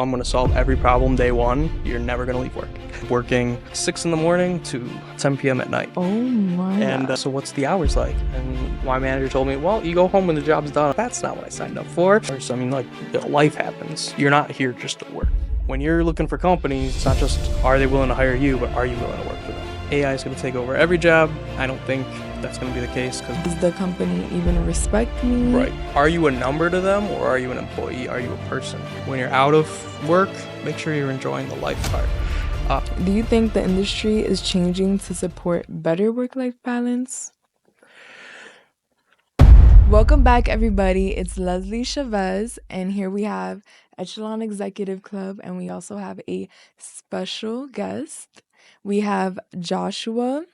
I'm going to solve every problem day one. You're never going to leave work. Working 6 in the morning to 10 p.m. at night. Oh my And God. so what's the hours like? And my manager told me, well, you go home when the job's done. That's not what I signed up for. Or so, I mean, like, life happens. You're not here just to work. When you're looking for companies, it's not just are they willing to hire you, but are you willing to work for them? AI is going to take over every job. I don't think that's going to be the case. Does the company even respect me? Right. Are you a number to them, or are you an employee? Are you a person? When you're out of work, make sure you're enjoying the life part. Do you think the industry is changing to support better work-life balance? Welcome back, everybody. It's Lesley Chavez, and here we have Echelon Executive Club, and we also have a special guest. We have Joshua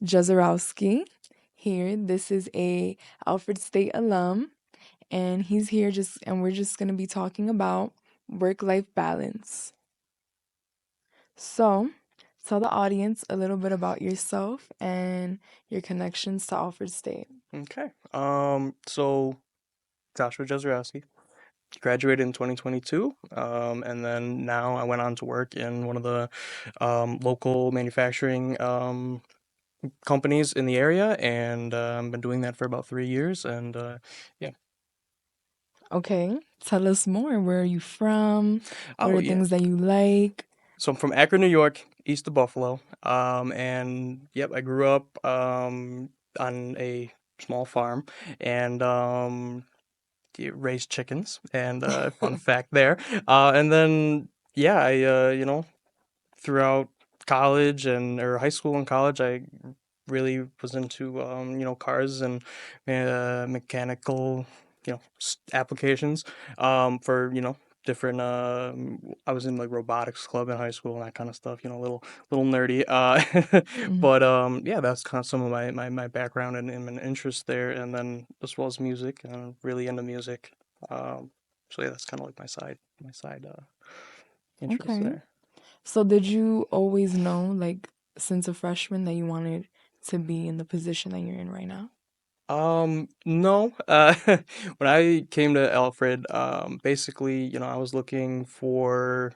Jezerowski here. This is a Alfred State alum, and he's here and we're just going to be talking about work-life balance. So, tell the audience a little bit about yourself and your connections to Alfred State. Okay. So Joshua Jezerowski graduated in 2022, and then now I went on to work in one of the local manufacturing companies in the area, and been doing that for about 3 years. And yeah. Okay, tell us more. Where are you from? What Oh are yeah. things that you like? So I'm from Akron, New York, east of Buffalo. And yep, I grew up on a small farm, and raised chickens. And fun fact there. And then yeah, I throughout college and or high school and college, I really was into cars and mechanical applications for different I was in like robotics club in high school and that kind of stuff, little nerdy, Mhm. but yeah, that's kind of some of my background and interest there, and then as well as music, and I'm really into music. So yeah, that's kind of like my side interest Okay. there. So, did you always know, like, since a freshman, that you wanted to be in the position that you're in right now? No. When I came to Alfred, basically, I was looking for,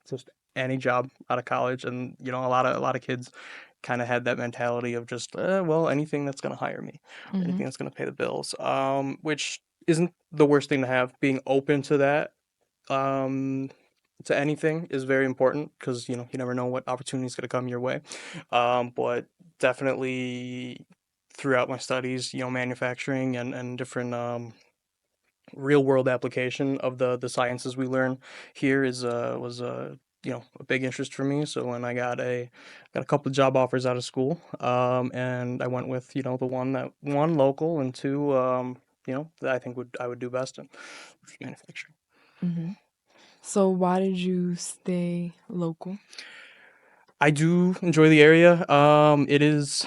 just any job out of college, and a lot of kids kind of had that mentality of just, well, anything that's gonna hire me, or Mm-hmm. anything that's gonna pay the bills. Which isn't the worst thing to have. Being open to that, um, to anything is very important because you never know what opportunity is gonna come your way. But definitely throughout my studies, manufacturing and different real world application of the sciences we learn here is was a big interest for me. So when I got a couple of job offers out of school, and I went with the one local, and two that I think would I would do best in, which is manufacturing. Mm-hmm. So, why did you stay local? I do enjoy the area. It is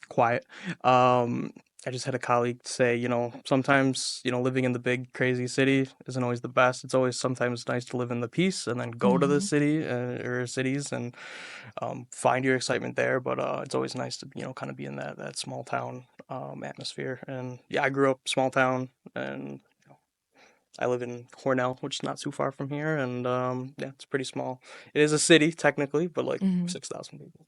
quiet. Um, I just had a colleague say, sometimes, living in the big crazy city isn't always the best. It's always sometimes nice to live in the peace and then go to the Mm-hmm. city or cities and find your excitement there. But it's always nice to, kind of be in that small town atmosphere. And yeah, I grew up small town, and I live in Hornell, which is not too far from here. And yeah, it's pretty small. It is a city technically, but like Mm-hmm. 6,000 people.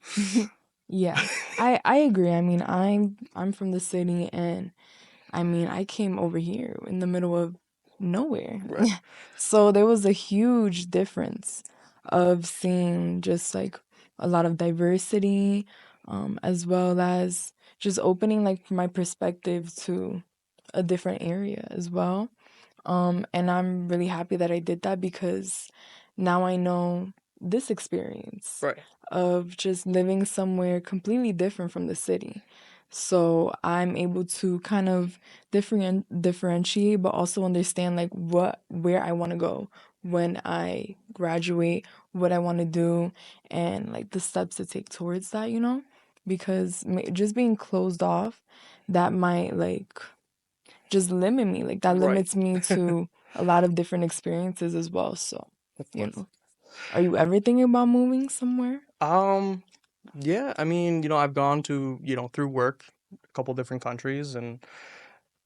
Yeah, I agree. I mean, I'm from the city, and I mean, I came over here in the middle of nowhere. Right. So there was a huge difference of seeing just like a lot of diversity, as well as just opening like my perspective to a different area as well. And I'm really happy that I did that because now I know this experience Right. of just living somewhere completely different from the city. So I'm able to kind of differentiate, but also understand like where I want to go when I graduate, what I want to do, and like the steps to take towards that, because just being closed off, that might like just limit me. Like that Right. limits me to a lot of different experiences as well. So, Of you course. know, are you ever thinking about moving somewhere? Um, yeah, I mean, I've gone to, through work, a couple different countries, and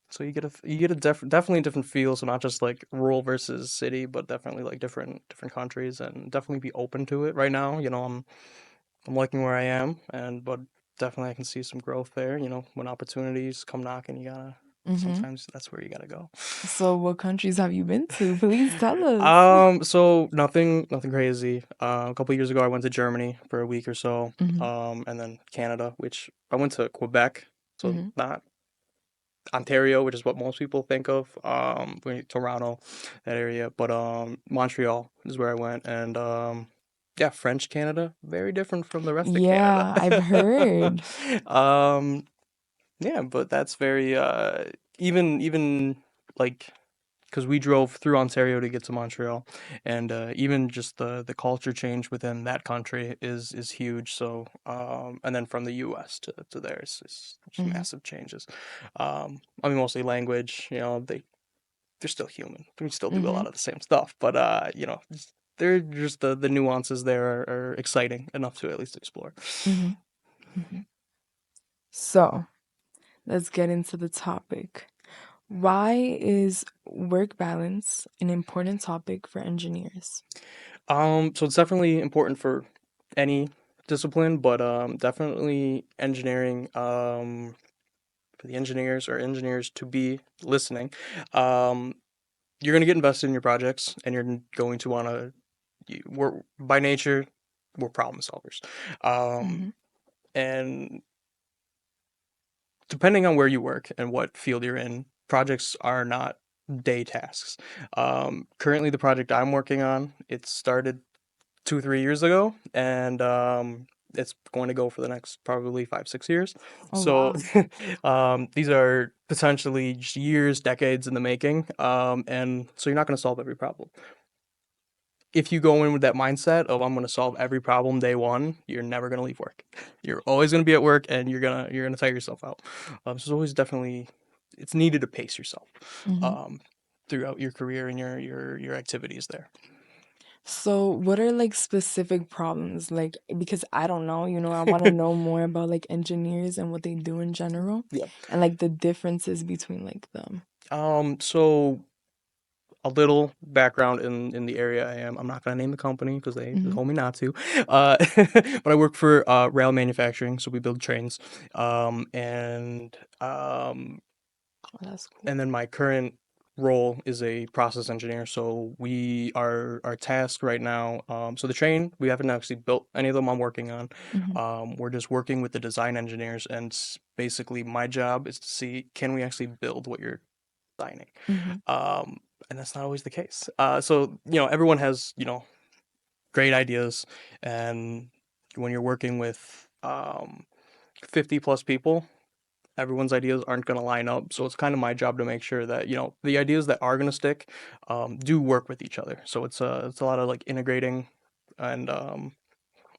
So you get a definitely a different feel. So not just like rural versus city, but definitely like different countries, and definitely be open to it. Right now, I'm liking where I am, and but definitely I can see some growth there. When opportunities come knocking, you gotta Mm-hmm. sometimes that's where you gotta go. So, what countries have you been to? Please tell us. So nothing crazy. A couple years ago, I went to Germany for a week or so, Mm-hmm. and then Canada, which I went to Quebec, so Mm-hmm. not Ontario, which is what most people think of. Toronto, that area, but Montreal is where I went, and yeah, French Canada, very different from the rest of Canada. Yeah, I've heard. Um, yeah, but that's very even like because we drove through Ontario to get to Montreal, and even just the culture change within that country is huge. So and then from the U.S. to there is just Mm-hmm. massive changes. I mean, mostly language. They're still human. We still do a Mm-hmm. lot of the same stuff, but they're just the nuances there are exciting enough to at least explore. Mm-hmm. Mm-hmm. So, let's get into the topic. Why is work balance an important topic for engineers? So it's definitely important for any discipline, but definitely engineering. For the engineers or engineers to be listening, um, you're going to get invested in your projects, and you're going to want to. We're by nature, we're problem solvers, Mm-hmm. and depending on where you work and what field you're in, projects are not day tasks. Currently, the project I'm working on, it started 2 3 years ago, and it's going to go for the next probably 5 6 years. Oh, So wow. these are potentially just years, decades in the making, and so you're not going to solve every problem. If you go in with that mindset of I'm going to solve every problem day one, you're never going to leave work. You're always going to be at work, and you're gonna tire yourself out. So it's always definitely it's needed to pace yourself Mm-hmm. um, throughout your career and your activities there. So, what are like specific problems? Like, because I don't know, I want to know more about like engineers and what they do in general Yeah. and like the differences between like them. So a little background in the area I am. I'm not gonna name the company because they Mm-hmm. told me not to. But I work for rail manufacturing, so we build trains. And Oh, that's cool. and then my current role is a process engineer. So we are our task right now. So the train we haven't actually built any of them. I'm working on. Mm-hmm. We're just working with the design engineers, and basically my job is to see can we actually build what you're designing. Mm-hmm. Um, and that's not always the case. So everyone has great ideas, and when you're working with 50 plus people, everyone's ideas aren't going to line up. So it's kind of my job to make sure that the ideas that are going to stick do work with each other. So it's a lot of like integrating and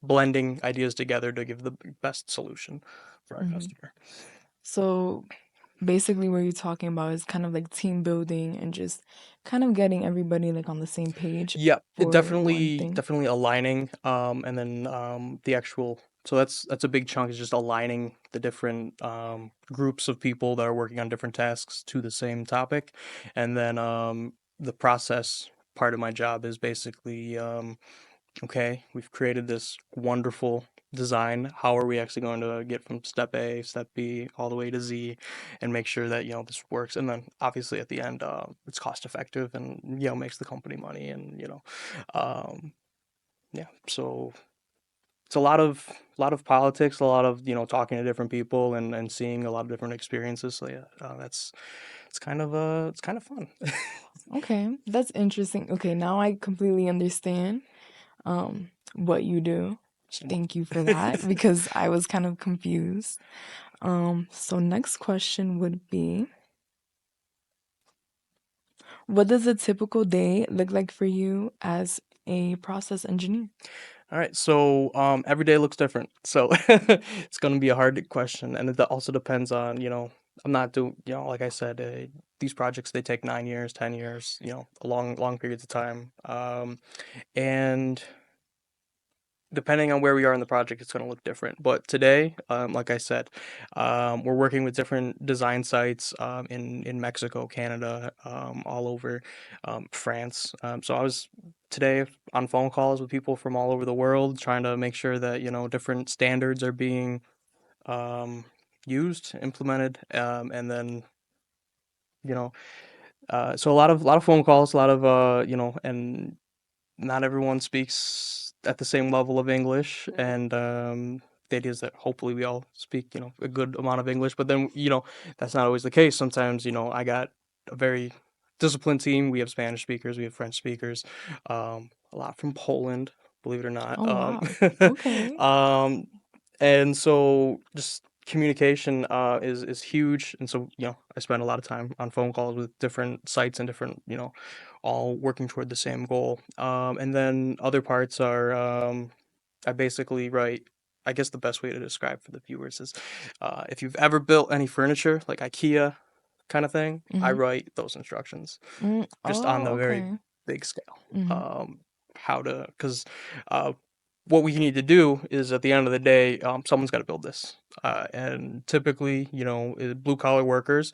blending ideas together to give the best solution for our Mm-hmm. customer. So, basically, what you're talking about is kind of like team building and just kind of getting everybody like on the same page Yeah, it for one thing. definitely aligning, and then the actual. So that's a big chunk is just aligning the different groups of people that are working on different tasks to the same topic, and then the process part of my job is basically okay, we've created this wonderful design. How are we actually going to get from step A, step B, all the way to Z, and make sure that this works? And then obviously at the end, it's cost effective and makes the company money. And um, yeah. So it's a lot of politics, a lot of talking to different people and seeing a lot of different experiences. So yeah, that's it's kind of fun. Okay, that's interesting. Okay, now I completely understand what you do. So Thank you for that because I was kind of confused. So next question would be, what does a typical day look like for you as a process engineer? All right, so every day looks different. So it's going to be a hard question, and it also depends on I'm not doing like I said, these projects they take 9 years, 10 years, a long periods of time, and depending on where we are in the project, it's going to look different. But today, like I said, we're working with different design sites in Mexico, Canada, all over France. So I was today on phone calls with people from all over the world, trying to make sure that different standards are being um, used, implemented, and then you know, so a lot of phone calls, a lot of and not everyone speaks at the same level of English, and the idea is that hopefully we all speak, a good amount of English. But then, that's not always the case. Sometimes, I got a very disciplined team. We have Spanish speakers, we have French speakers, a lot from Poland, believe it or not. Oh wow. Okay. Um, and so just communication is huge. And so, I spend a lot of time on phone calls with different sites and different, all working toward the same goal. And then other parts are I basically write. I guess the best way to describe for the viewers is if you've ever built any furniture, like IKEA kind of thing, I Mhm. write those instructions just on Oh, the very okay. big scale. Mhm. How to, because uh, what we need to do is at the end of the day, someone's got to build this. And typically, blue collar workers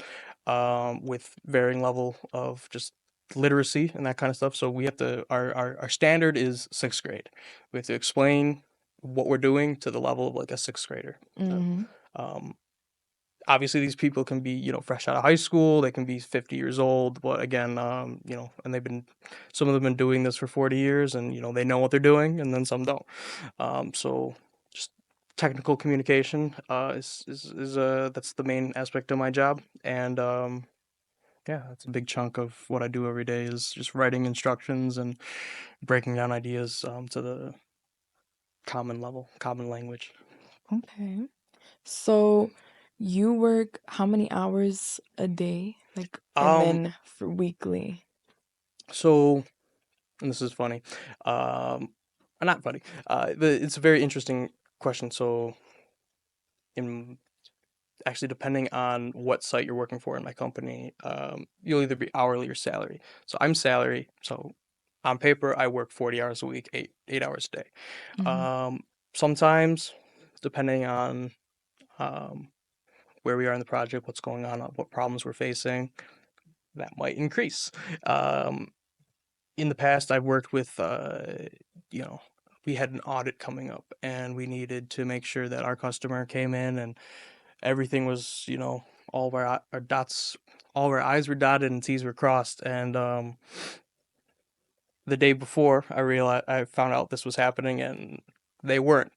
with varying level of just literacy and that kind of stuff. So we have to, our standard is sixth grade. We have to explain what we're doing to the level of like a sixth grader. Mhm. Um, Obviously these people can be fresh out of high school, they can be 50 years old, but again and some of them been doing this for 40 years, and they know what they're doing, and then some don't. So just technical communication is that's the main aspect of my job. And yeah, that's a big chunk of what I do every day, is just writing instructions and breaking down ideas to the common level, common language. Okay. So you work how many hours a day? Like, and um then for weekly. so and this is funny. Not funny. It's a very interesting question. So, in actually, depending on what site you're working for in my company, you'll either be hourly or salary. So I'm salary. So on paper, I work 40 hours a week, eight hours a day. Mhm. Um, Sometimes, depending on um, where we are in the project, what's going on, what problems we're facing, that might increase. Um, in the past, I've worked with, you know, we had an audit coming up, and we needed to make sure that our customer came in and everything was, all of our dots, all of our I's were dotted and T's were crossed. And the day before, I found out this was happening, and they weren't.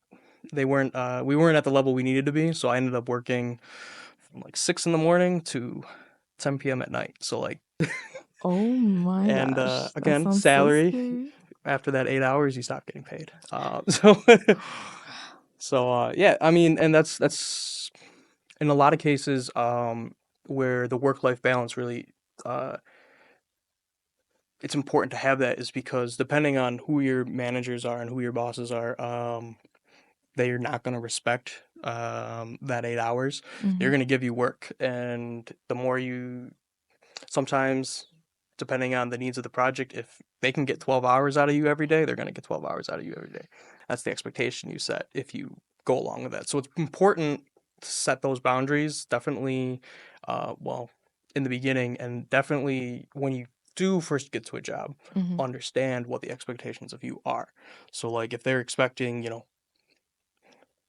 We weren't at the level we needed to be. So I ended up working from like 6 in the morning to 10 p.m. at night. So like, Oh my and gosh, that again, sounds so salary. scary. After that 8 hours, you stop getting paid. So, yeah, I mean, and that's in a lot of cases where the work life balance really uh, it's important to have that, is because depending on who your managers are and who your bosses are, they are not going to respect that 8 hours. They're Mhm. going to give you work, and the more you sometimes, depending on the needs of the project, if they can get 12 hours out of you every day, they're going to get 12 hours out of you every day. That's the expectation you set if you go along with that. So it's important to set those boundaries, definitely, well, in the beginning, and definitely when you do first get to a job, Mhm. understand what the expectations of you are. So, like, if they're expecting,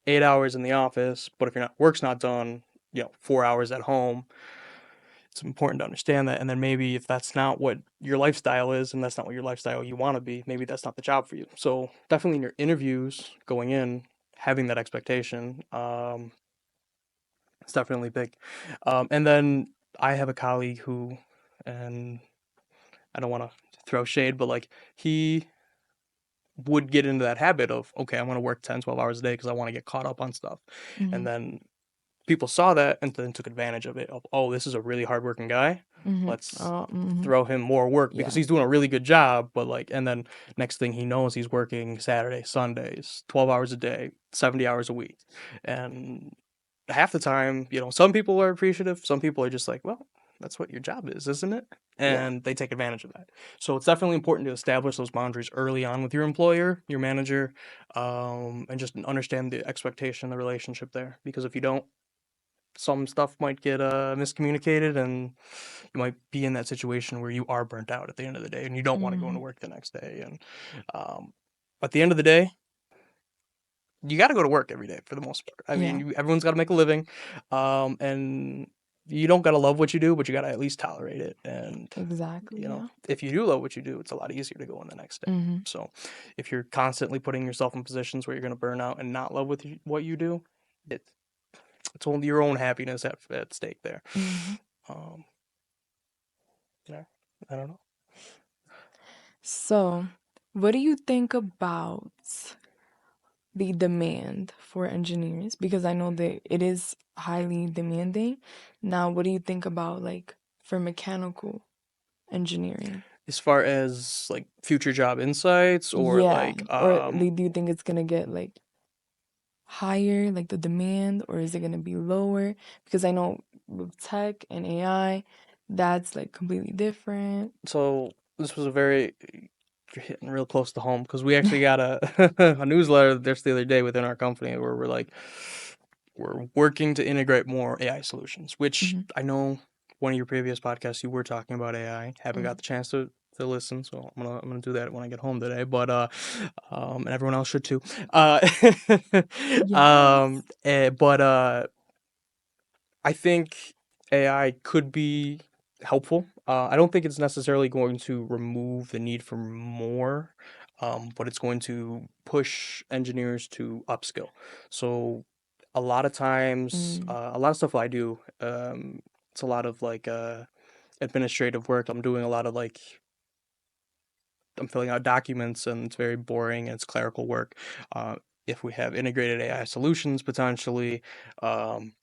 8 hours in the office, but if work's not done, 4 hours at home, it's important to understand that. And then maybe if that's not what your lifestyle is, and that's not what your lifestyle you want to be, maybe that's not the job for you. So definitely in your interviews going in, having that expectation, it's definitely big. And then I have a colleague who, and I don't want to throw shade, but like, he would get into that habit of, okay, I want to work 10, 12 hours a day because I want to get caught up on stuff. And Mhm. then people saw that and then took advantage of it, of, oh, this is a really hardworking guy, Mhm. let's Oh, mhm. throw him more work because Yeah. he's doing a really good job. But like, and then next thing he knows, he's working Saturday, Sundays, 12 hours a day, 70 hours a week. And half the time, some people are appreciative, some people are just like, well, that's what your job is, isn't it? Yeah. And they take advantage of that. So it's definitely important to establish those boundaries early on with your employer, your manager, and just understand the expectation, the relationship there. Because if you don't, some stuff might get miscommunicated, and you might be in that situation where you are burnt out at the end of the day, and you don't want to go into Mhm. work the next day. And um, at the end of the day, you got to go to work every day for the most part. I mean, Yeah. everyone's got to make a living, and you don't got to love what you do, but you got to at least tolerate it. And Exactly. Yeah. if you do love what you do, it's a lot easier to go in the next day. Mhm. So, if you're constantly putting yourself in positions where you're going to burn out and not love what you do, it's only your own happiness at stake there. Mhm. Um, yeah, I don't know. So, what do you think about the demand for engineers? Because I know that it is highly demanding. Now, what do you think about like for mechanical engineering? As far as like future job insights or Yeah. like Or like, do you think it's gonna get like higher, like the demand, or is it gonna be lower? Because I know with tech and AI, that's like completely different. so this was a very you're hitting real close to home because we actually got a a newsletter just the other day within our company where we're like we're working to integrate more AI solutions, which Hmm. I know one of your previous podcasts you were talking about AI. Haven't got Hmm. the chance to listen, so I'm gonna do that when I get home today. But and everyone else should too. Uh, Yes. but I think AI could be helpful. I don't think it's necessarily going to remove the need for more, but it's going to push engineers to upskill. So a lot of times, Mm. a lot of stuff I do, it's a lot of like administrative work. I'm doing a lot of like I'm filling out documents, and it's very boring and it's clerical work. Uh, if we have integrated AI solutions potentially, um,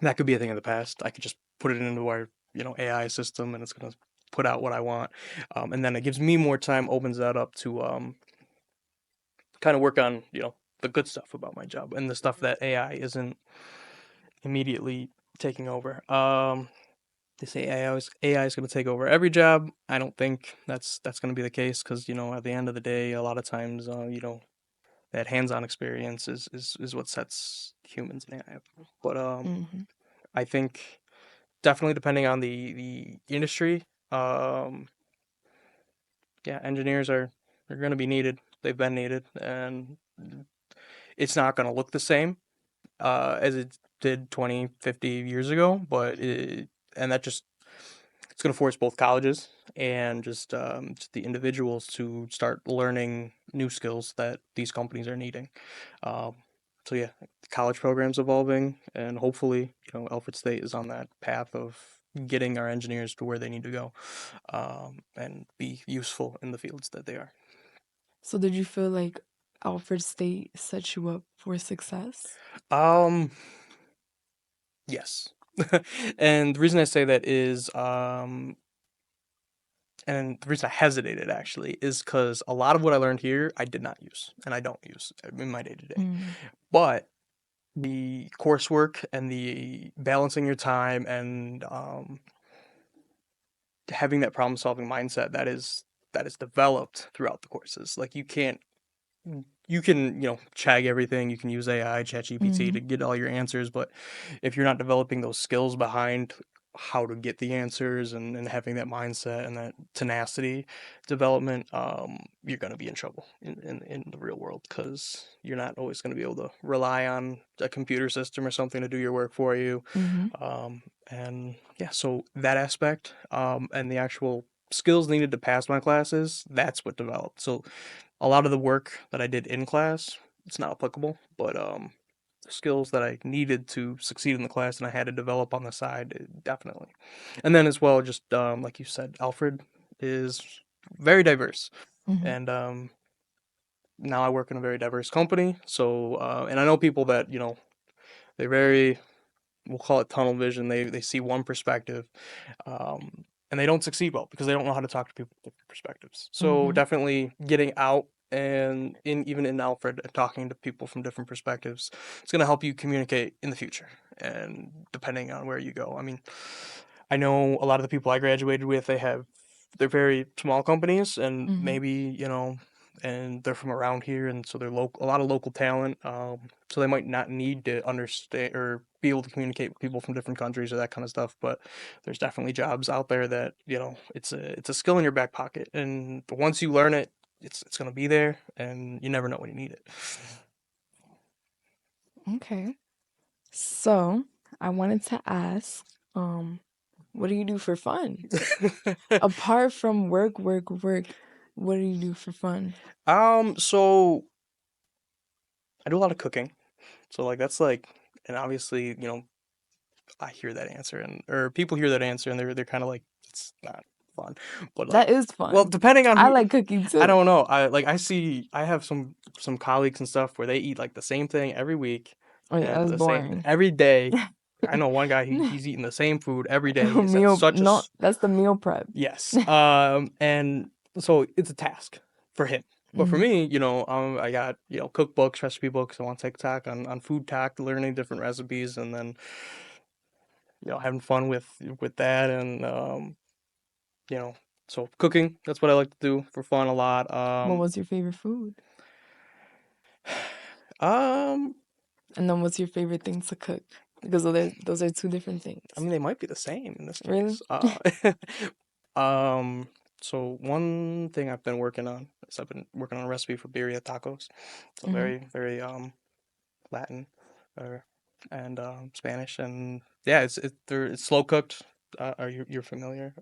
that could be a thing of the past. I could just put it into our, AI system, and it's gonna put out what I want, and then it gives me more time, opens that up to kind of work on, the good stuff about my job and the stuff that AI isn't immediately taking over. They say AI is going to take over every job. I don't think that's going to be the case because at the end of the day, a lot of times, that hands-on experience is what sets humans and AI apart. But Hmm. I think definitely depending on the industry. Yeah, engineers are going to be needed. They've been needed, and it's not going to look the same as it did 20, 50 years ago. And that just it's going to force both colleges and just the individuals to start learning new skills that these companies are needing. Um, so yeah, the college program's evolving, and hopefully, Alfred State is on that path of getting our engineers to where they need to go, and be useful in the fields that they are. So did you feel like Alfred State set you up for success? Um, yes. And the reason I say that is, and the reason I hesitated actually is because a lot of what I learned here I did not use and I don't use in my day to day. Mm. But the coursework and the balancing your time and having that problem solving mindset that is developed throughout the courses. Like you can check everything, you can use AI ChatGPT to Mhm. get all your answers, but if you're not developing those skills behind how to get the answers and having that mindset and that tenacity development, you're going to be in trouble in the real world because you're not always going to be able to rely on a computer system or something to do your work for you. Mhm. And yeah, so that aspect, and the actual skills needed to pass my classes, that's what developed. So a lot of the work that I did in class, it's not applicable, but the skills that I needed to succeed in the class and I had to develop on the side, definitely. And then as well, just like you said, Alfred is very diverse, Mhm. and now I work in a very diverse company. So and I know people that they're very, we'll call it tunnel vision. They see one perspective, and they don't succeed well because they don't know how to talk to people with different perspectives. So Mhm. definitely getting out and even in Alfred and talking to people from different perspectives, it's going to help you communicate in the future. And depending on where you go, I mean, I know a lot of the people I graduated with, they're very small companies, and Mm-hmm. maybe, and they're from around here, and so they're local, a lot of local talent. So they might not need to understand or be able to communicate with people from different countries or that kind of stuff. But there's definitely jobs out there that, it's a skill in your back pocket, and once you learn it, it's gonna be there, and you never know when you need Okay. So I wanted to ask, what do you do for fun? it. Apart from work, work, work, what do you do for fun? So I do a lot of cooking. So like that's like, and obviously, I hear that answer and or people hear that answer and they're kind of like it's not fun. But like, That is well, fun. depending on I who, like cooking I too. don't know. I have some colleagues and stuff where they eat like the same thing every week Oh yeah, and that's the same boring. every day. I know one guy he's eating the same food every day. He's at Meal, such a no, that's the meal prep. yes. And so it's a task for him. But for Mm-hmm. me, I got, cookbooks, recipe books on TikTok on food tech, learning different recipes and then, having fun with that and you know, so cooking, that's what I like to do for fun a lot. What was your favorite food? Um And then what's your favorite thing to cook? Because those are two different I things. mean they might be the same in this Really? case. Um so one thing I've been working on is I've been working on a recipe for birria tacos. So Mm-hmm. very, very Latin or and Spanish and yeah, it's slow cooked. Are you're familiar?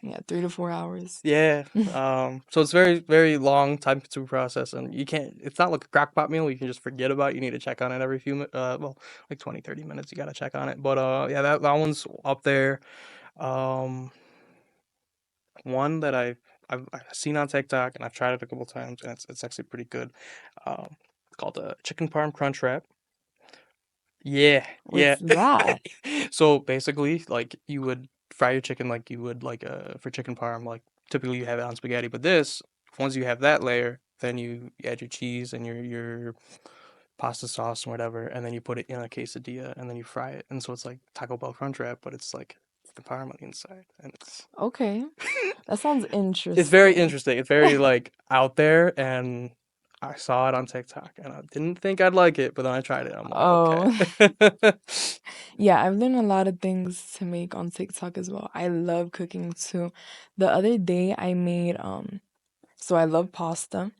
Yeah, 3 to 4 hours. Yeah. So it's very, very long time consuming process and you can't it's not like a crock pot meal you can just forget about. You need to check on it every well, like 20, 30 minutes you gotta check on it. But yeah, that one's up there. Um one that I've seen on TikTok and I've tried it a couple times and it's actually pretty good. It's called a chicken parm crunch wrap. Yeah, What's yeah. that? So basically, like you would fry your chicken like you would like for chicken parm, like typically you have it on spaghetti. But this, once you have that layer, then you add your cheese and your pasta sauce and whatever, and then you put it in a quesadilla and then you fry it. And so it's like Taco Bell crunch wrap, but it's like chicken parm on the inside, and it's Okay, that sounds it's very interesting. interesting. It's very like out there, and I saw it on TikTok, and I didn't think I'd like it, but then I tried it. I'm like, Oh, okay. yeah, I've learned a lot of things to make on TikTok as well. I love cooking too. The other day I made so I love pasta.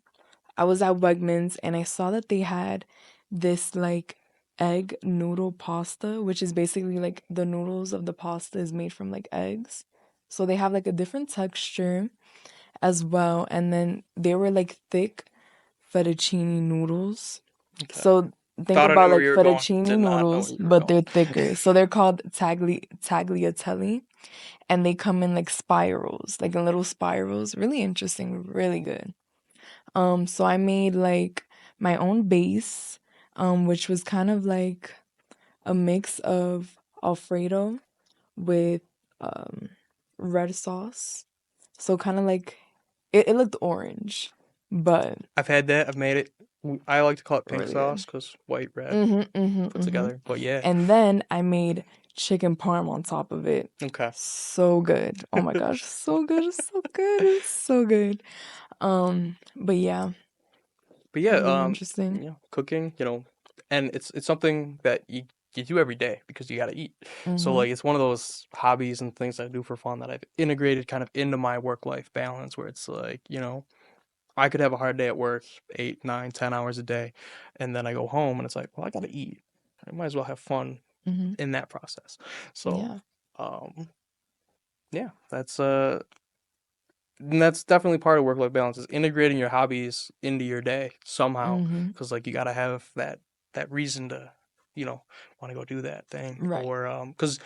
I was at Wegmans and I saw that they had this like egg noodle pasta, which is basically like the noodles of the pasta is made from like eggs. So they have like a different texture as well. And then they were like thick fettuccine noodles. Okay. So think Thought I knew about where like you were going. fettuccine Did not know where noodles, you were but they're going. thicker. So they're called tagliatelle, and they come in like spirals, like in little spirals. Really interesting, really good. So I made like my own base, which was kind of like a mix of Alfredo with um red sauce. So kind of like it looked orange, but I've had that. I've made it. I like to call it pink really good. sauce because white, red Mm-hmm, mm-hmm, put mm-hmm. together. But yeah. And then I made chicken parm on top of it. Okay. So good. Oh my gosh, so good, so good, so good. But yeah, But yeah, really interesting. cooking, and it's something that you do every day because you got to eat. So Mm-hmm. like it's one of those hobbies and things I do for fun that I've integrated kind of into my work life balance where it's like, I could have a hard day at work, 8, 9, 10 hours a day, and then I go home and it's like, well, I gotta eat. I might as well have fun Mm-hmm. in that process. So, Yeah. um, yeah, that's definitely part of work-life balance is integrating your hobbies into your day somehow, Mm-hmm. because like you gotta have that reason to, you know, want to go do that thing, Right. or because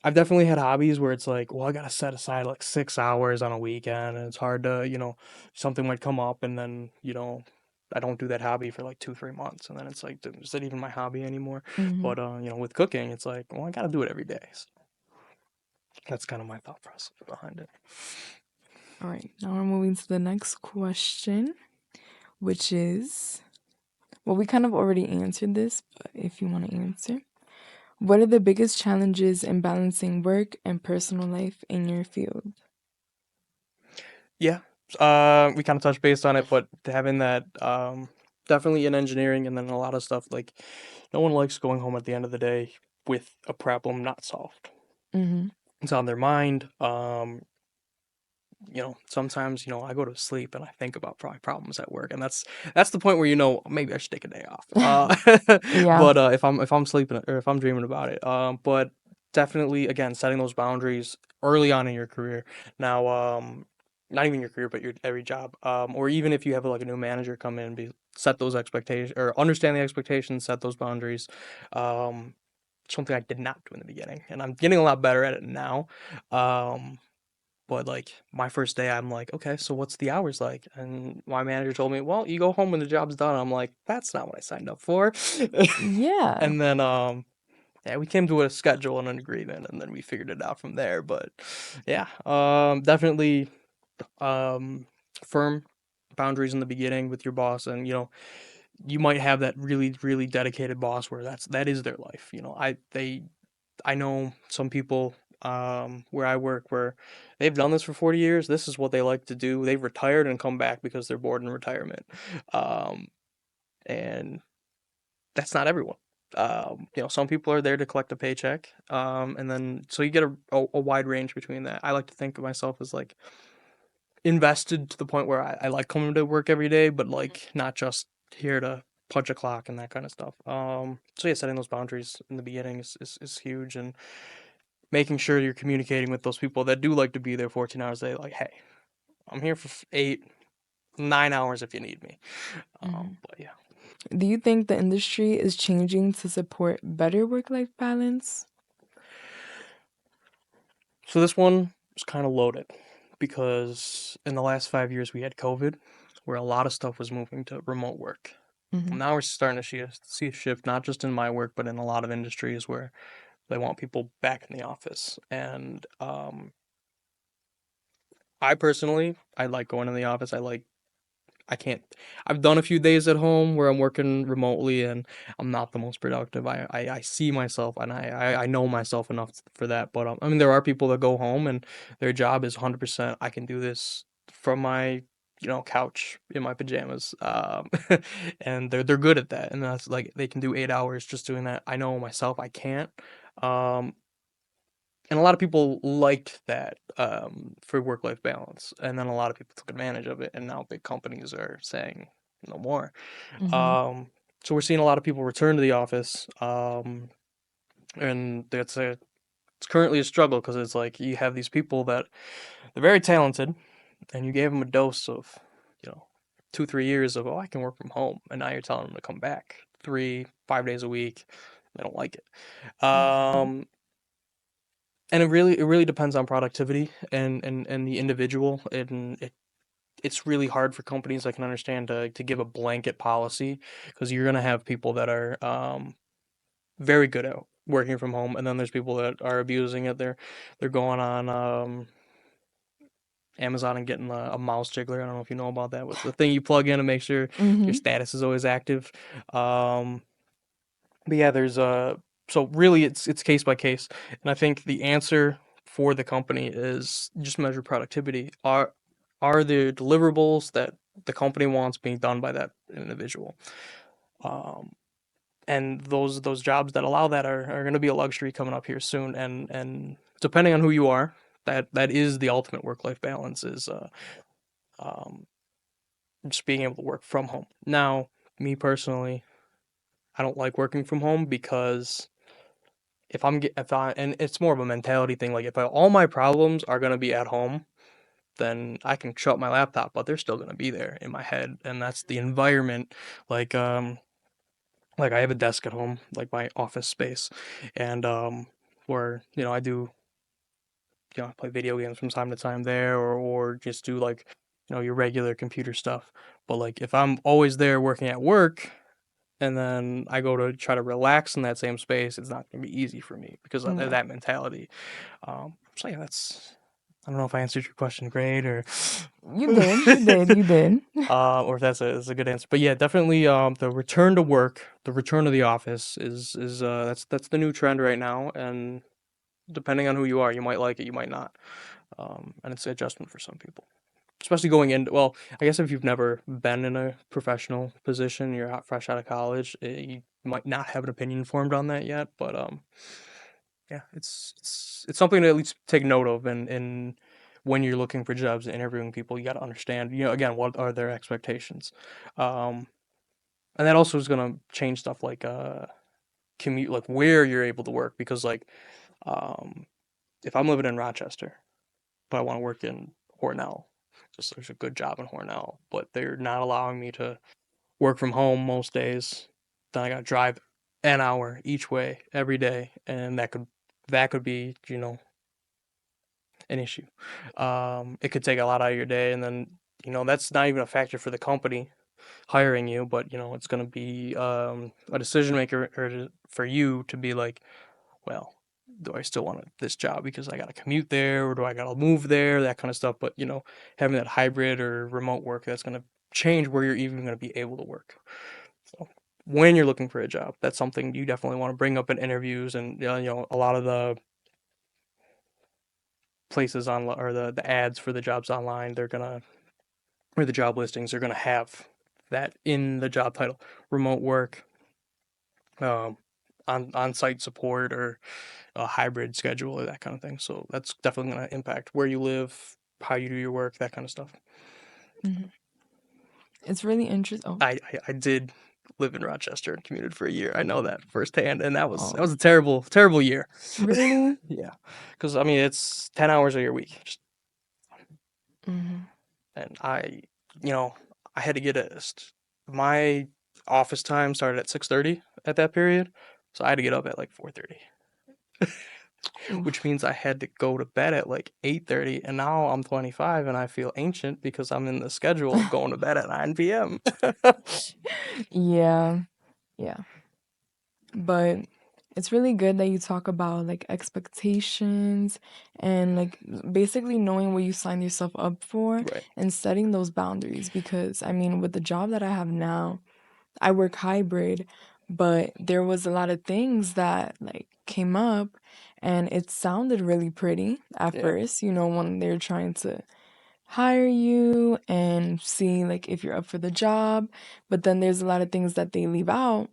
I've definitely had hobbies where it's like, well, I gotta set aside like 6 hours on a weekend, and it's hard to, something might come up, and then I don't do that hobby for like 2, 3 months, and then it's like, is that even my hobby anymore? Mm-hmm. But with cooking, it's like, well, I gotta do it every day. So that's kind of my thought process behind it. All right. Now we're moving to the next question, which is, well, we kind of already answered this, but if you want to answer, What are the biggest challenges in balancing work and personal life in your field? Yeah. We kind of touched base on it, but having that definitely in engineering and then a lot of stuff like no one likes going home at the end of the day with a problem not solved. Mm-hmm. It's on their mind. Sometimes, I go to sleep and I think about probably problems at work, and that's the point where maybe I should take a day off. Yeah. But if I'm sleeping or if I'm dreaming about it, but definitely again setting those boundaries early on in your career. Now, not even your career, but your every job, or even if you have like a new manager come in, set those expectations or understand the expectations, set those boundaries. Um, Something I did not do in the beginning, and I'm getting a lot better at it now. Um, but like my first day, I'm like, okay, so what's the hours like? And my manager told me, well, you go home when the job's done. I'm like, that's not what I signed up for. Yeah. And then yeah, we came to a schedule and an agreement, and then we figured it out from there. But yeah, definitely um firm boundaries in the beginning with your boss, and you might have that really really dedicated boss where that is their life. I know some people where I work where they've done this for 40 years. This is what they like to do. They've retired and come back because they're bored in retirement. Um, and that's not everyone. Some people are there to collect a paycheck. And then so you get a wide range between that. I like to think of myself as like invested to the point where I like coming to work every day, but like not just here to punch a clock and that kind of stuff. So yeah, setting those boundaries in the beginning is huge, and making sure you're communicating with those people that do like to be there 14 hours a day. Like, hey, I'm here for 8, 9 hours if you need me. Hmm. But yeah. Do you think the industry is changing to support better work-life balance? So this one was kind of loaded because in the last 5 years we had COVID, where a lot of stuff was moving to remote work. Hmm. Now we're starting to see a shift, not just in my work, but in a lot of industries where they want people back in the office. And I personally, I like going in the office. I can't. I've done a few days at home where I'm working remotely and I'm not the most productive. I see myself and I know myself enough for that. But I mean, there are people that go home and their job is 100%. I can do this from my couch in my pajamas, and they're good at that. And that's like they can do 8 hours just doing that. I know myself I can't. Um, and a lot of people liked that for work life balance, and then a lot of people took advantage of it, and now big companies are saying no more. Hmm. So we're seeing a lot of people return to the office, and it's currently a struggle because it's like you have these people that they're very talented, and you gave them a dose of you know 2 3 years of I can work from home, and now you're telling them to come back 3 5 days a week. They don't like it. And it really depends on productivity and the individual, and it's really hard for companies I can understand to give a blanket policy because you're gonna have people that are very good at working from home, and then there's people that are abusing it. They're going on Amazon and getting a mouse jiggler. I don't know if you know about that. With the thing you plug in to make sure your Hmm. status is always active. Um, but yeah, there's so really it's case by case, and I think the answer for the company is just measure productivity. Are the deliverables that the company wants being done by that individual? Um, and those jobs that allow that are going to be a luxury coming up here soon. And depending on who you are, that is the ultimate work life balance is um, just being able to work from home. Now, me personally, I don't like working from home because if I and it's more of a mentality thing. Like if all my problems are gonna be at home, then I can shut my laptop, but they're still gonna be there in my head, and that's the environment. Like like I have a desk at home, like my office space, and where I do I play video games from time to time there, or just do like your regular computer stuff. But like if I'm always there working at work, and then I go to try to relax in that same space, it's not going to be easy for me because of Yeah. that mentality. So yeah, I don't know if I answered your question great You did, you did, you did. or if that's a good answer. But yeah, definitely the return to work, the return to the office is that's the new trend right now, and depending on who you are, you might like it, you might not. And it's an adjustment for some people. Especially going in, well, I guess if you've never been in a professional position, you're fresh out of college, you might not have an opinion formed on that yet, but yeah, it's something to at least take note of, and when you're looking for jobs and interviewing people, you got to understand, again, what are their expectations, um, and that also is gonna change stuff like commute, like where you're able to work, because like um, if I'm living in Rochester, but I want to work in Hornell, just there's a good job in Hornell, but they're not allowing me to work from home most days. Then I got to drive an hour each way every day, and that could be an issue. It could take a lot out of your day, and then that's not even a factor for the company hiring you, but it's going to be a decision maker for you to be like, well, do I still want this job because I got to commute there, or do I got to move there, that kind of stuff. But having that hybrid or remote work, that's going to change where you're even going to be able to work. So when you're looking for a job, that's something you definitely want to bring up in interviews, and a lot of the places on or the ads for the jobs online, they're gonna or the job listings, they're gonna have that in the job title: remote work, um, on site support, or a hybrid schedule, or that kind of thing. So that's definitely gonna impact where you live, how you do your work, that kind of stuff. Mhm. It's really interesting. Oh, I did live in Rochester and commuted for a year. I know that firsthand, and that was oh, a terrible terrible year. really? Yeah, because I mean it's 10 hours of your week, just Hmm. and you know, I had to get my office time started at 6:30 at that period, so I had to get up at like 4:30, which Oof. means I had to go to bed at like 8:30, and now I'm 25 and I feel ancient because I'm in the schedule of going to bed at 9 p.m. Yeah, yeah. But it's really good that you talk about like expectations and like basically knowing what you sign yourself up for Right. and setting those boundaries because I mean with the job that I have now, I work hybrid, but there was a lot of things that like came up and it sounded really pretty at Yeah. first, when they're trying to hire you and see like if you're up for the job, but then there's a lot of things that they leave out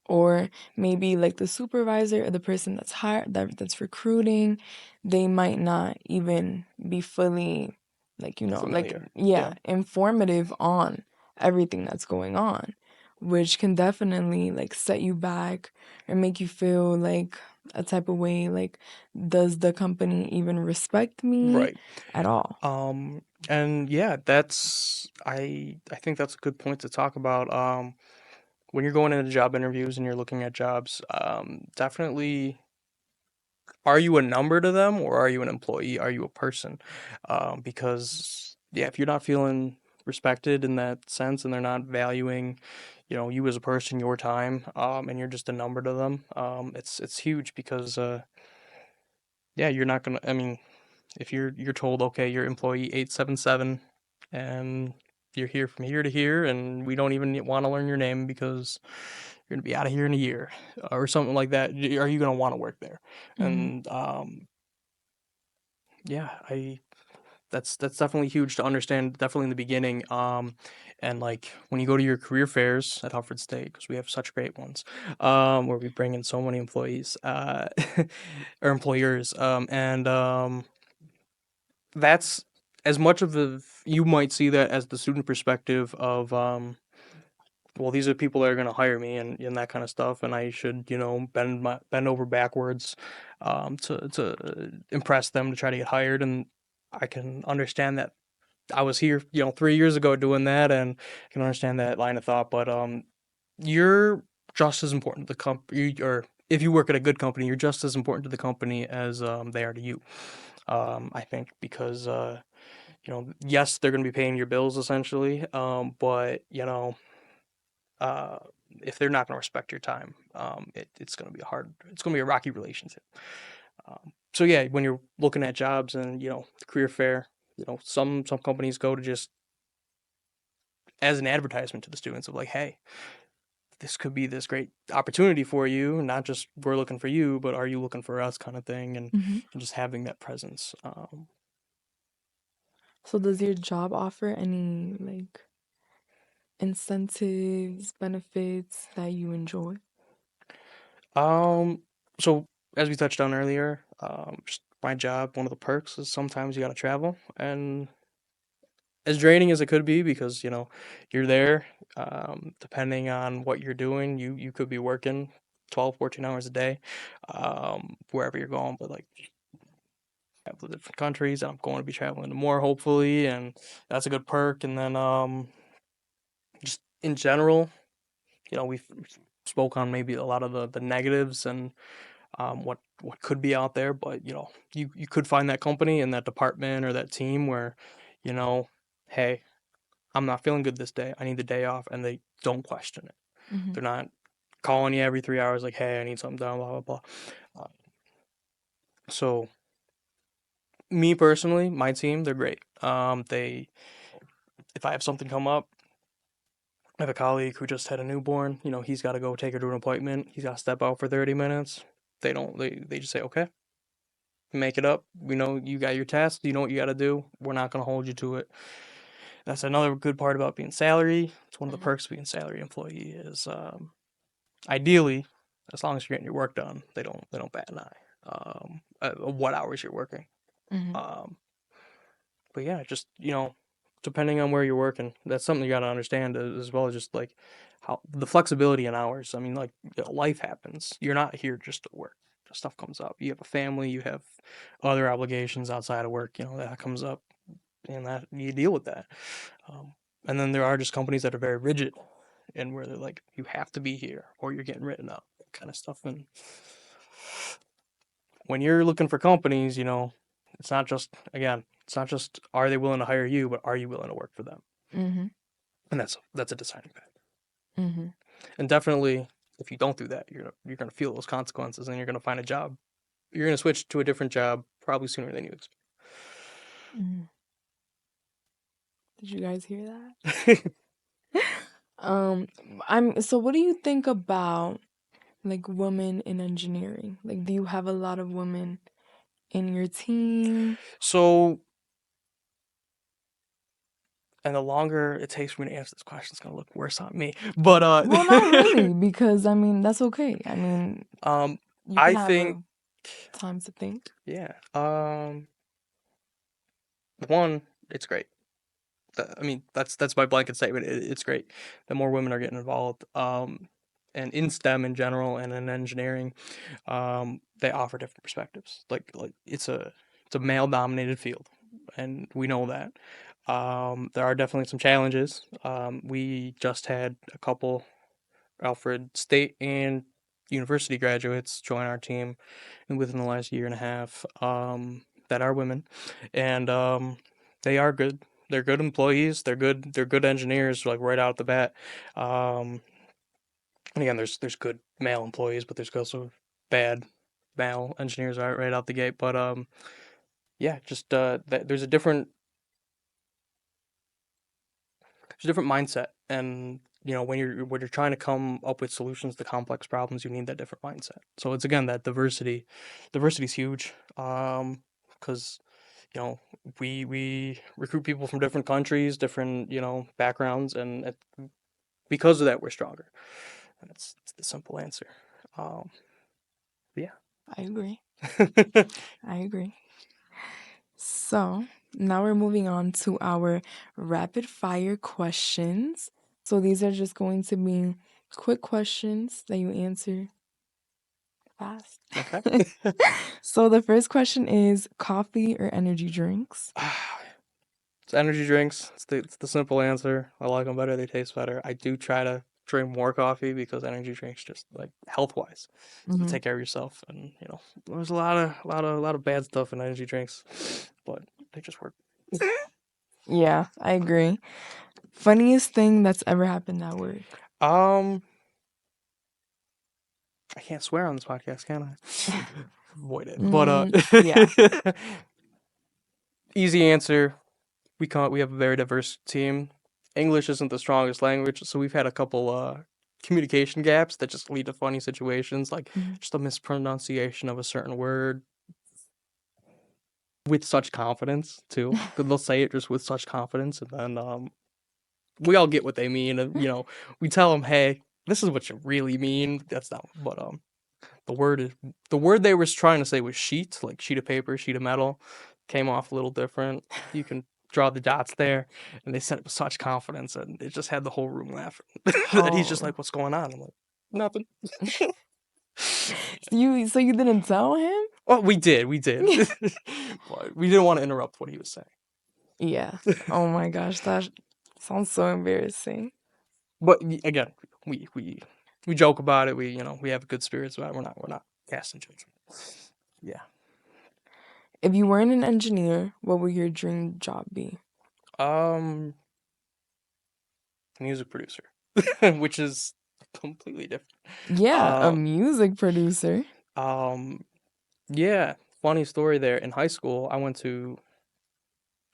or maybe like the supervisor or the person that's hired that's recruiting, they might not even be fully like like Familiar. yeah Yeah. informative on everything that's going on, which can definitely like set you back or make you feel like a type of way like does the company even respect me Right. at all. And yeah, I think that's a good point to talk about. When you're going into job interviews and you're looking at jobs, definitely, are you a number to them, or are you an employee? Are you a person? Because yeah, if you're not feeling respected in that sense, and they're not valuing, you as a person, your time, and you're just a number to them, it's huge because yeah, you're not gonna. I mean, if you're told, okay, you're employee 877, and you're here from here to here, and we don't even want to learn your name because you're gonna be out of here in a year, or something like that, are you gonna want to work there? Hmm. And yeah, that's definitely huge to understand, definitely in the beginning. And like when you go to your career fairs at Alfred State, because we have such great ones, where we bring in so many employees, or employers, and that's as much of the you might see that as the student perspective of well, these are people that are going to hire me, and that kind of stuff, and I should bend over backwards to impress them, to try to get hired. And I can understand that. I was here 3 years ago doing that, and I can understand that line of thought. But you're just as important to the company, or if you work at a good company, you're just as important to the company as they are to you. I think, because yes, they're going to be paying your bills essentially, but uh, if they're not going to respect your time, it's going to be it's going to be a rocky relationship. So yeah, when you're looking at jobs and the career fair, some companies go to just as an advertisement to the students of like, hey, this could be this great opportunity for you. Not just we're looking for you, but are you looking for us, kind of thing, Hmm. and just having that presence. So does your job offer any like incentives, benefits that you enjoy? Um, so as we touched on earlier, just my job, one of the perks is sometimes you got to travel, and as draining as it could be because you're there, depending on what you're doing, you could be working 12, 14 hours a day, wherever you're going, but like travel to different countries. I'm going to be traveling to more hopefully, and that's a good perk. And then just in general, we've spoke on maybe a lot of the negatives and what could be out there, but you could find that company and that department or that team where, you know, hey, I'm not feeling good this day. I need the day off, and they don't question it. Hmm. They're not calling you every 3 hours like, hey, I need something done, blah blah blah. Uh, so me personally, my team, they're great. They if I have something come up, I have a colleague who just had a newborn. He's got to go take her to an appointment. He's got to step out for 30 minutes. They don't. They just say, okay, make it up. We know you got your task. You know what you got to do. We're not gonna hold you to it. That's another good part about being salary. It's one of the Hmm. perks of being salary employee is ideally, as long as you're getting your work done, they don't bat an eye. What hours you're working. Hmm. Um, but yeah, just depending on where you're working, that's something you got to understand as well as just like how the flexibility in hours. I mean, like life happens. You're not here just to work. Stuff comes up. You have a family. You have other obligations outside of work. That comes up, and that you deal with that. Um, and then there are just companies that are very rigid, and where they're like, you have to be here or you're getting written up, kind of stuff. And when you're looking for companies, it's not just again, it's not just are they willing to hire you, but are you willing to work for them? Hmm. And that's a deciding factor. Hmm. And definitely, if you don't do that, you're gonna feel those consequences, and you're gonna find a job. You're gonna switch to a different job probably sooner than you Hmm. Did you guys hear that? expect. Um, so what do you think about like women in engineering? Like, do you have a lot of women in your team? So, and the longer it takes for me to answer this question, it's gonna look worse on me. But Well, not really, because I mean, that's okay. I mean, um, you can I have think a time to think. yeah. One, it's great. I mean, that's my blanket statement. It's great. The more women are getting involved, and in STEM in general, and in engineering, they offer different perspectives. Like it's a male dominated field, and we know that. There are definitely some challenges. We just had a couple Alfred State and university graduates join our team, and within the last year and a half, that are women, and they are good. They're good employees. They're good. They're good engineers. Like right out the bat. Um, and again, there's good male employees, but there's also bad male engineers right out the gate. But yeah, just there's a different mindset, and when you're trying to come up with solutions to complex problems, you need that different mindset. So it's again that diversity is huge, because you know we recruit people from different countries, different backgrounds, and because of that we're stronger. And it's the simple answer. um yeah. I agree. I agree. So now we're moving on to our rapid fire questions. So these are just going to be quick questions that you answer fast. Okay. So the first question is coffee or energy drinks? It's energy drinks. It's the simple answer. I like them better. They taste better. I do try to drink more coffee because energy drinks just like health wise, to Hmm. take care of yourself. And there's a lot of bad stuff in energy drinks, but they just work. Yeah, I agree. Funniest thing that's ever happened at work? Um, I can't swear on this podcast, can I? avoid it. But Yeah. easy answer. We have a very diverse team. English isn't the strongest language, so we've had a couple communication gaps that just lead to funny situations, like Mhm. just a mispronunciation of a certain word with such confidence too. 'Cause they'll say it just with such confidence, and then we all get what they mean, and we tell them, hey, this is what you really mean. That's not, but the word is the word they were trying to say was sheet, like sheet of paper, sheet of metal. Came off a little different. You can draw the dots there, and they said it with such confidence, and it just had the whole room laughing. And he's just Oh. like, "What's going on?" I'm like, "Nothing." So you didn't tell him? Well, we did, but we didn't want to interrupt what he was saying. Yeah. Oh my gosh, that sounds so embarrassing. But again, we joke about it. We have good spirits about it. We're not casting judgment. Yeah. If you weren't an engineer, what would your dream job be? Um, music producer, which is completely different. Yeah, a Um, music producer. um, yeah, funny story there. In high school, I went to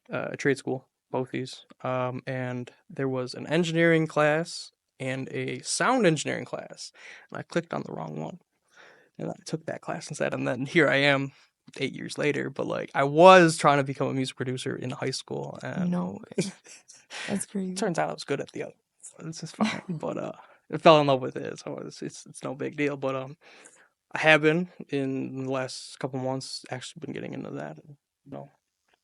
a trade school, both these, and there was an engineering class and a sound engineering class, and I clicked on the wrong one, and I took that class instead, and then here I am. 8 years later, but like I was trying to become a music producer in high school, and No way. That's crazy. turns out I was good at the other. So this is fine, but I fell in love with it, so it's no big deal. But I have been in the last couple months actually been getting into that, and,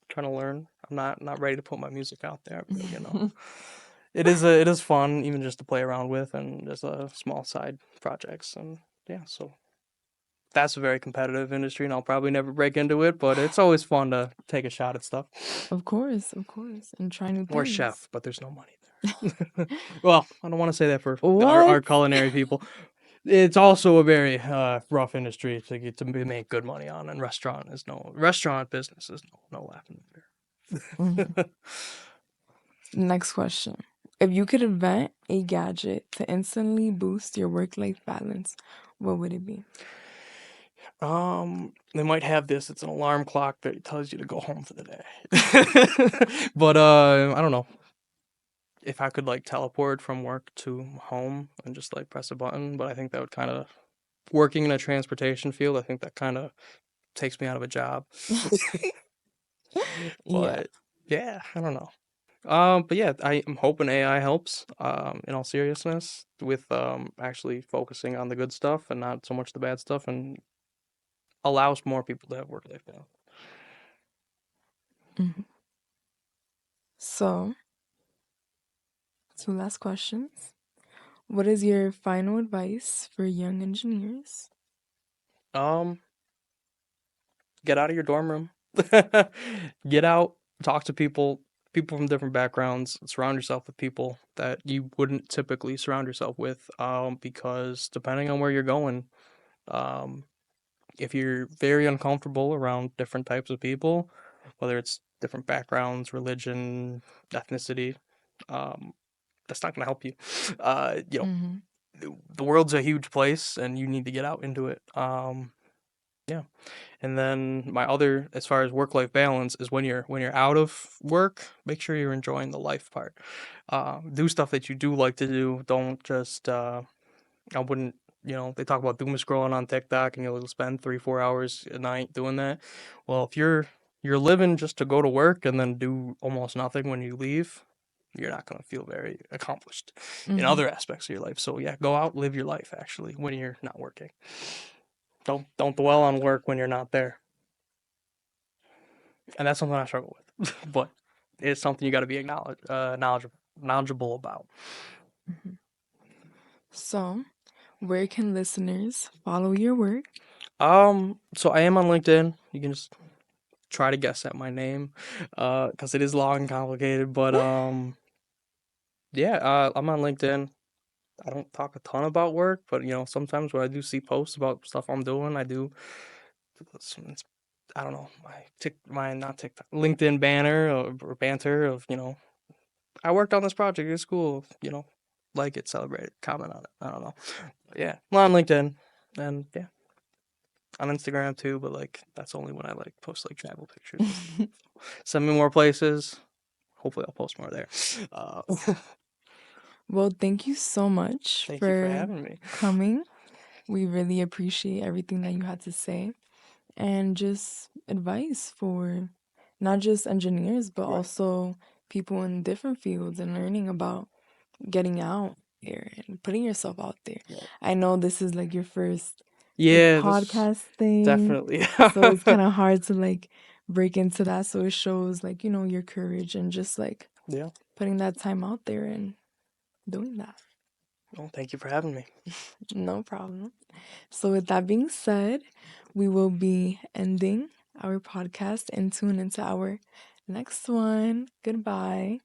trying to learn. I'm not ready to put my music out there, but it is fun even just to play around with and just a small side projects, and yeah, so that's a very competitive industry, and I'll probably never break into it, but it's always fun to take a shot at stuff. Of course, and try new Or things. chef, but there's no money there. Well, I don't want to say that for our What? culinary people. It's also a very rough industry to get to make good money on, and restaurant business is no laughing Mhm. matter. Next question. If you could invent a gadget to instantly boost your work-life balance, what would it be? They might have this. It's an alarm clock that tells you to go home for the day. But I don't know if I could like teleport from work to home and just like press a button. But I think that would kind of working in a transportation field. I think that kind of takes me out of a job. Yeah, But yeah, I don't know. But yeah, I'm hoping AI helps. In all seriousness, with actually focusing on the good stuff and not so much the bad stuff, and allows more people to have work life balance. Mhm. So, two last questions. What is your final advice for young engineers? Um, get out of your dorm room. Get out, talk to people from different backgrounds, surround yourself with people that you wouldn't typically surround yourself with. Because depending on where you're going, um, if you're very uncomfortable around different types of people, whether it's different backgrounds, religion, ethnicity, um, that's not going to help you. You know, Mm-hmm. the world's a huge place, and you need to get out into it. Yeah. And then my other, as far as work life balance, is when you're out of work, make sure you're enjoying the life part. Do stuff that you do like to do. Don't just I wouldn't, they talk about doom scrolling on TikTok and you'll spend 3-4 hours a night doing that. Well, if you're living just to go to work and then do almost nothing when you leave, you're not gonna feel very accomplished in Mm-hmm. other aspects of your life. So yeah, go out, live your life actually when you're not working. Don't dwell on work when you're not there. And that's something I struggle with, but it's something you got to be knowledgeable about. Mm-hmm. So, where can listeners follow your work? So I am on LinkedIn. You can just try to guess at my name, because it is long and complicated. But yeah, I'm on LinkedIn. I don't talk a ton about work, but sometimes when I do see posts about stuff I'm doing, I do. I don't know, my not TikTok, LinkedIn banner or banter of I worked on this project. It's cool. Like it, celebrate it, comment on it. I don't know. But yeah, I'm on LinkedIn, and yeah. on Instagram too, but like that's only when I like post like travel pictures and stuff. Send me more places. Hopefully, I'll post more there. Uh, Well, thank you so much thank you for for having me. coming. We really appreciate everything that you had to say and just advice for not just engineers, but Right. also people in different fields and learning about getting out there and putting yourself out there. Right. I know this is like your first like Yeah, this podcast thing, definitely. so it's kind of hard to like break into that. So it shows like, your courage and just like Yeah. putting that time out there and doing that. Well, thank you for having me. No problem. So, with that being said, we will be ending our podcast and tune into our next one. Goodbye.